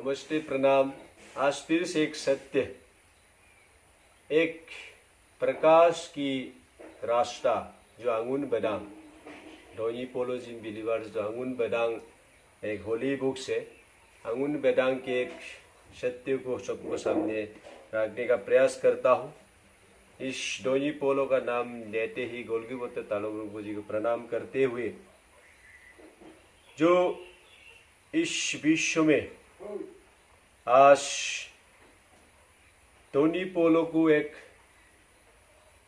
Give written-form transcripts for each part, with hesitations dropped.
नमस्ते प्रणाम। आज फिर से एक सत्य, एक प्रकाश की रास्ता जो अंगुन बदांग दोनी पोलोजिन बिलीवर्स जो अंगुन बदांग एक होली बुक से अंगुन बदांग के एक सत्य को सबको सामने रखने का प्रयास करता हूँ। इस दोनी पोलो का नाम लेते ही गोल्गीबोत्ते तालोग्रुंगो जी को प्रणाम करते हुए जो इस विश्व में आज दोनी पोलो को एक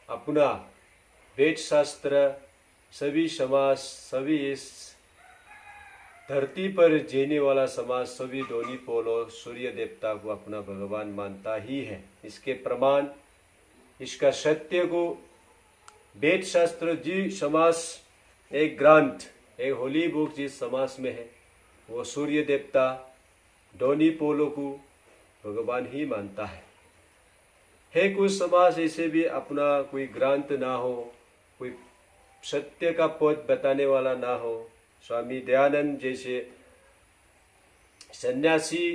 अपना वेद शास्त्र सभी समाज सभी इस धरती पर जीने वाला समाज सभी दोनी पोलो सूर्य देवता को अपना भगवान मानता ही है। इसके प्रमाण इसका सत्य को वेद शास्त्र जी समाज एक ग्रंथ एक होली बुक जिस समाज में है वो सूर्य देवता दोनी पोलो को भगवान ही मानता है। कुछ समाज ऐसे भी अपना कोई ग्रंथ ना हो, कोई सत्य का पद बताने वाला ना हो। स्वामी दयानंद जैसे सन्यासी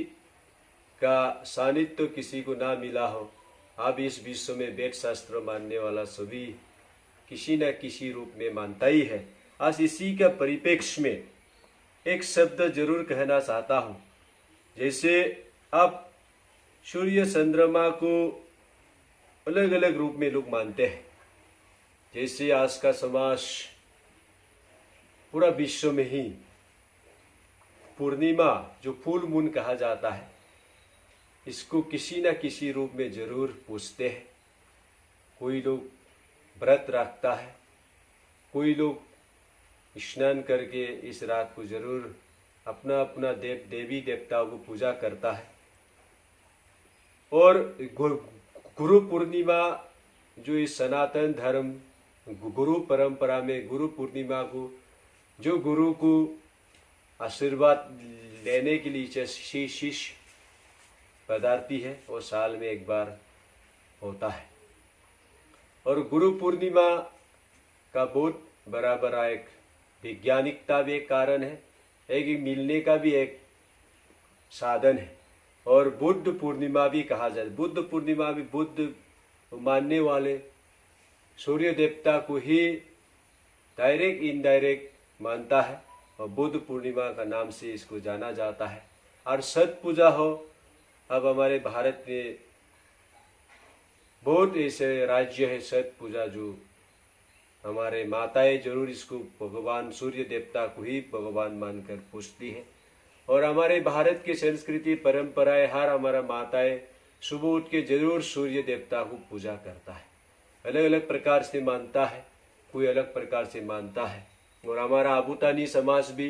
का सानिध्य किसी को ना मिला हो। अब इस विश्व में वेद शास्त्र मानने वाला सभी किसी न किसी रूप में मानता ही है। आज इसी का परिप्रेक्ष्य में एक शब्द जरूर कहना चाहता हूँ। जैसे अब सूर्य चंद्रमा को अलग अलग रूप में लोग मानते हैं। जैसे आज का समाज पूरा विश्व में ही पूर्णिमा जो फुल मून कहा जाता है इसको किसी न किसी रूप में जरूर पूछते हैं। कोई लोग व्रत रखता है, कोई लोग स्नान करके इस रात को जरूर अपना अपना देवी देवताओं को पूजा करता है। और गुरु पूर्णिमा जो इस सनातन धर्म गुरु परंपरा में गुरु पूर्णिमा को जो गुरु को आशीर्वाद लेने के लिए शिष्य पधारती है वो साल में एक बार होता है। और गुरु पूर्णिमा का बहुत बड़ा बड़ा एक वैज्ञानिकता भी एक कारण है, एक मिलने का भी एक साधन है। और बुद्ध पूर्णिमा भी कहा जाए। बुद्ध पूर्णिमा भी बुद्ध मानने वाले सूर्य देवता को ही डायरेक्ट इनडायरेक्ट मानता है और बुद्ध पूर्णिमा का नाम से इसको जाना जाता है। और छठ पूजा हो, अब हमारे भारत में बहुत ऐसे राज्य है छठ पूजा जो हमारे माताएं जरूर इसको भगवान सूर्य देवता को ही भगवान मानकर पूजती है। और हमारे भारत की संस्कृति परंपराएं हर हमारा माताएं सुबह उठ के जरूर सूर्य देवता को पूजा करता है। अलग अलग प्रकार से मानता है, कोई अलग प्रकार से मानता है। और हमारा आबूतानी समाज भी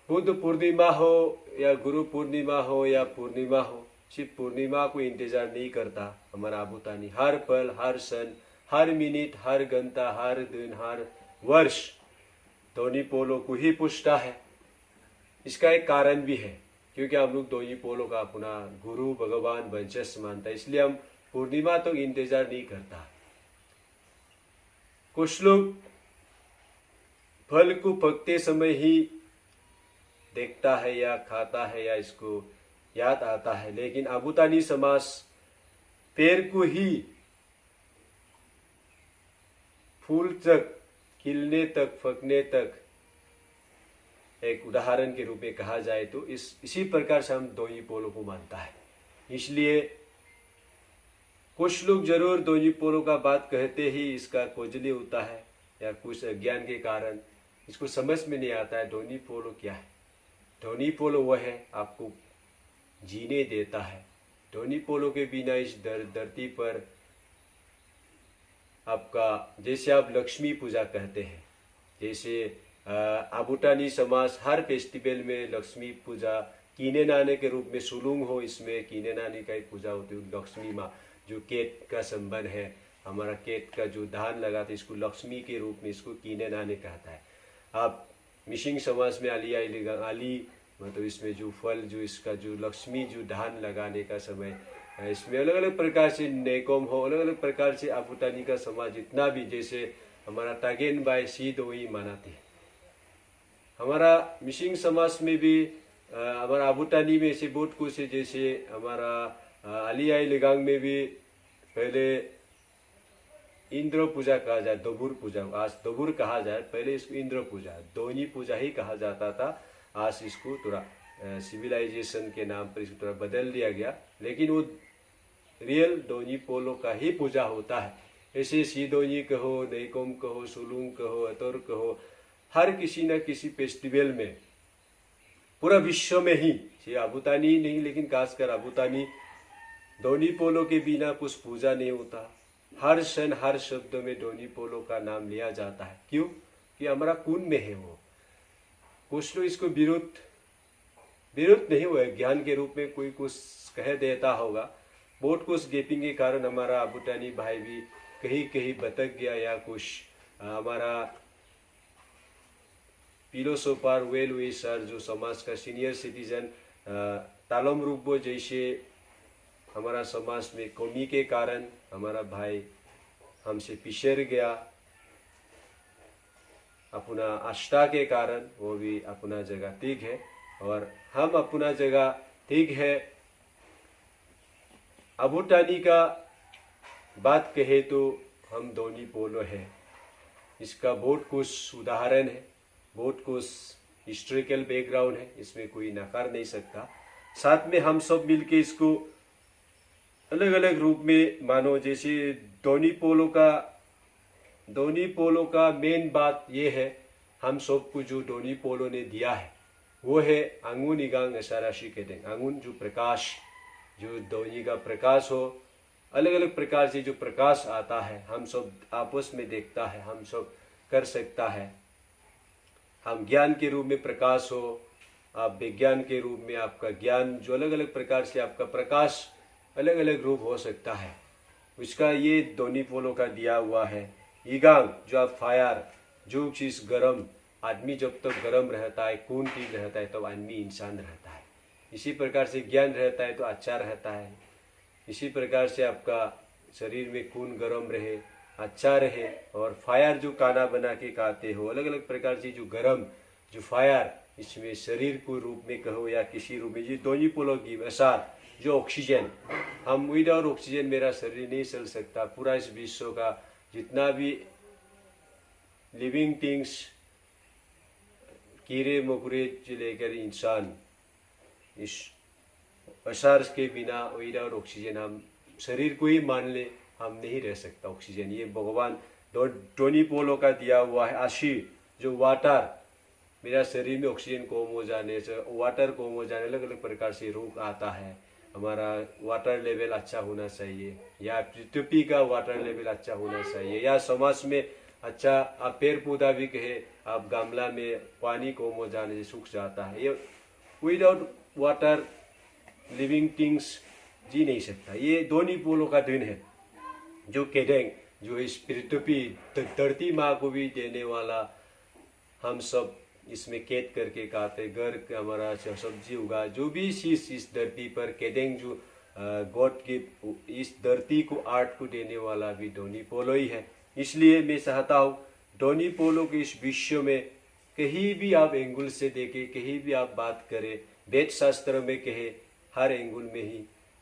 बुद्ध पूर्णिमा हो या गुरु पूर्णिमा हो या पूर्णिमा हो, सिर्फ पूर्णिमा को इंतजार नहीं करता। हमारा आबूतानी हर पल हर क्षण हर मिनट हर घंटा हर दिन हर वर्ष दोनी पोलो को ही पूछता है। इसका एक कारण भी है क्योंकि हम लोग दोनी पोलो का अपना गुरु भगवान वंशज मानता है, इसलिए हम पूर्णिमा तो इंतजार नहीं करता। कुछ लोग फल को पकते समय ही देखता है या खाता है या इसको याद आता है, लेकिन आबूतानी समाज पेड़ को ही फूल तक खिलने तक पकने तक एक उदाहरण के रूप में कहा जाए तो इसी प्रकार से हम दोनी पोलो को मानता है। इसलिए कुछ लोग जरूर दोनी पोलो का बात कहते ही इसका खोजने होता है या कुछ अज्ञान के कारण इसको समझ में नहीं आता है दोनी पोलो क्या है। दोनी पोलो वह है आपको जीने देता है। दोनी पोलो के बिना इस धरती पर आपका जैसे आप लक्ष्मी पूजा कहते हैं, जैसे आबूतानी समाज हर फेस्टिवल में लक्ष्मी पूजा कीने नाने के रूप में सुलुंग हो, इसमें कीने नानी का एक पूजा होती है। लक्ष्मी माँ जो केत का संबंध है, हमारा केत का जो धान लगाते हैं इसको लक्ष्मी के रूप में इसको कीने नाने कहता है। आप मिशिंग समाज में आली मतलब इसमें जो फल जो इसका जो लक्ष्मी जो धान लगाने का समय इसमें अलग अलग प्रकार से नेकोम हो, अलग अलग प्रकार से आबूतानी का समाज जितना भी जैसे हमारा तागेन बाय सीध वही मनाते हैं। हमारा मिशिंग समाज में भी हमारा आबूटानी में ऐसे बहुत कुछ है, जैसे हमारा अलियाई लिगांग में भी पहले इंद्र पूजा कहा जाए, दोबुर पूजा, आज दोबुर कहा जाए, पहले इसको इंद्र पूजा, दोनी पूजा ही कहा जाता था। आज इसको थोड़ा सिविलाइजेशन के नाम पर इसको थोड़ा बदल दिया गया, लेकिन वो रियल दोनी पोलो का ही पूजा होता है। ऐसे सीदोनी कहो, नईकोम कहो, सुलूंग कहो, अतोर कहो, हर किसी न किसी फेस्टिवल में पूरा विश्व में ही, ये आबूतानी ही नहीं लेकिन खासकर आबूतानी, दोनी पोलो के बिना कुछ पूजा नहीं होता। हर क्षण हर शब्द में दोनी पोलो का नाम लिया जाता है। क्यों? कि हमारा खून में है वो। कुछ लोग इसको विरुद्ध नहीं हुए, ज्ञान के रूप में कोई कुछ कह देता होगा। बहुत कुछ गैपिंग के कारण हमारा आबूटानी भाई भी कहीं कहीं भटक गया, या कुछ हमारा फिलोसोफर वेल विशर जो समाज का सीनियर सिटीजन तालोम रूपो जैसे हमारा समाज में कमी के कारण हमारा भाई हमसे पिछड़ गया। अपना आस्था के कारण वो भी अपना जगह ठीक है और हम अपना जगह ठीक है। आबूटानी का बात कहे तो हम दोनी पोलो है, इसका बहुत कुछ उदाहरण है, बहुत कुछ हिस्टोरिकल बैकग्राउंड है, इसमें कोई नकार नहीं सकता। साथ में हम सब मिलके इसको अलग अलग रूप में मानो। जैसे दोनी पोलो का मेन बात ये है, हम सबको जो दोनी पोलो ने दिया है वो है आंगुन इगांग असाराशी कहते हैं। आंगुन जो प्रकाश, जो दोनी का प्रकाश हो, अलग अलग प्रकार से जो प्रकाश आता है, हम सब आपस में देखता है, हम सब कर सकता है। हम ज्ञान के रूप में प्रकाश हो, आप विज्ञान के रूप में आपका ज्ञान, जो अलग अलग प्रकार से आपका प्रकाश अलग अलग रूप हो सकता है, उसका ये दोनी पोलो का दिया हुआ है। इगांग जो आप फायर, जो चीज़ गर्म, आदमी जब तक गर्म रहता है, खून ठीक रहता है, तब आदमी इंसान रहता है। इसी प्रकार से ज्ञान रहता है तो अच्छा रहता है। इसी प्रकार से आपका शरीर में खून गर्म रहे, अच्छा रहे। और फायर जो खाना बना के खाते हो, अलग अलग प्रकार से जो गर्म, जो फायर, इसमें शरीर को रूप में कहो या किसी रूप में, ये दोनी पोलो की वसार जो ऑक्सीजन, हम विदाउट ऑक्सीजन मेरा शरीर नहीं चल सकता। पूरा इस विश्व का जितना भी लिविंग थिंग्स, कीड़े मकोड़े से लेकर इंसान, इस असार के बिना विदाउट ऑक्सीजन हम शरीर को ही मान ले, हम नहीं रह सकता। ऑक्सीजन ये भगवान दोनी पोलो का दिया हुआ है। आशी जो वाटर, मेरा शरीर में ऑक्सीजन कम हो जाने से, वाटर कम हो जाने, अलग अलग प्रकार से रोग आता है। हमारा वाटर लेवल अच्छा होना चाहिए, या पृथ्वी का वाटर लेवल अच्छा होना चाहिए, या समाज में अच्छा, आप पेड़ पौधा भी कहे, आप गमला में पानी कम हो जाने से सूख जाता है। ये विदाउट वाटर लिविंग थिंग्स जी नहीं सकता। ये दोनी पोलो का दिन है, जो केडेंग, जो इस पृथ्वी धरती माँ को भी देने वाला, हम सब इसमें कैद करके खाते, घर हमारा सब्जी उगा, जो भी चीज इस धरती पर केडेंग, जो गॉड की इस धरती को, आर्ट को देने वाला भी दोनी पोलो ही है। इसलिए मैं चाहता हूँ दोनी पोलो के इस विश्व में कहीं भी आप एंगुल से देखें, कहीं भी आप बात करें, वेद शास्त्र में कहे, हर एंगुल में ही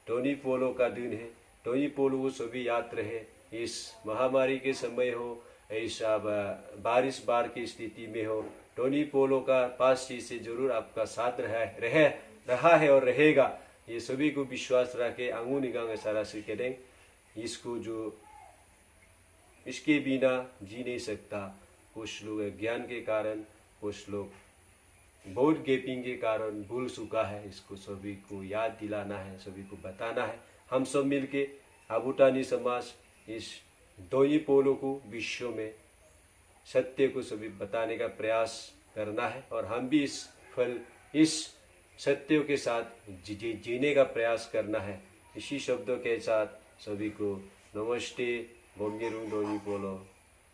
दोनी पोलो का दिन है। दोनी पोलो को सभी याद रहे। इस महामारी के समय हो, ऐसा बारिश बाढ़ की स्थिति में हो, दोनी पोलो का पास चीज से जरूर आपका साथ रहा है और रहेगा। ये सभी को विश्वास रखे। आंगू निगांग सारा से करें, इसको जो इसके बिना जी नहीं सकता। कुछ लोग ज्ञान के कारण, कुछ लोग बहुत गैपिंग के कारण भूल चुका है। इसको सभी को याद दिलाना है, सभी को बताना है। हम सब मिलके आबूटानी समाज इस दोनी पोलो को विश्व में सत्य को सभी बताने का प्रयास करना है, और हम भी इस सत्यों के साथ जीने का प्रयास करना है। इसी शब्दों के साथ सभी को नमस्ते, बोंगेरुंग दोनी पोलो।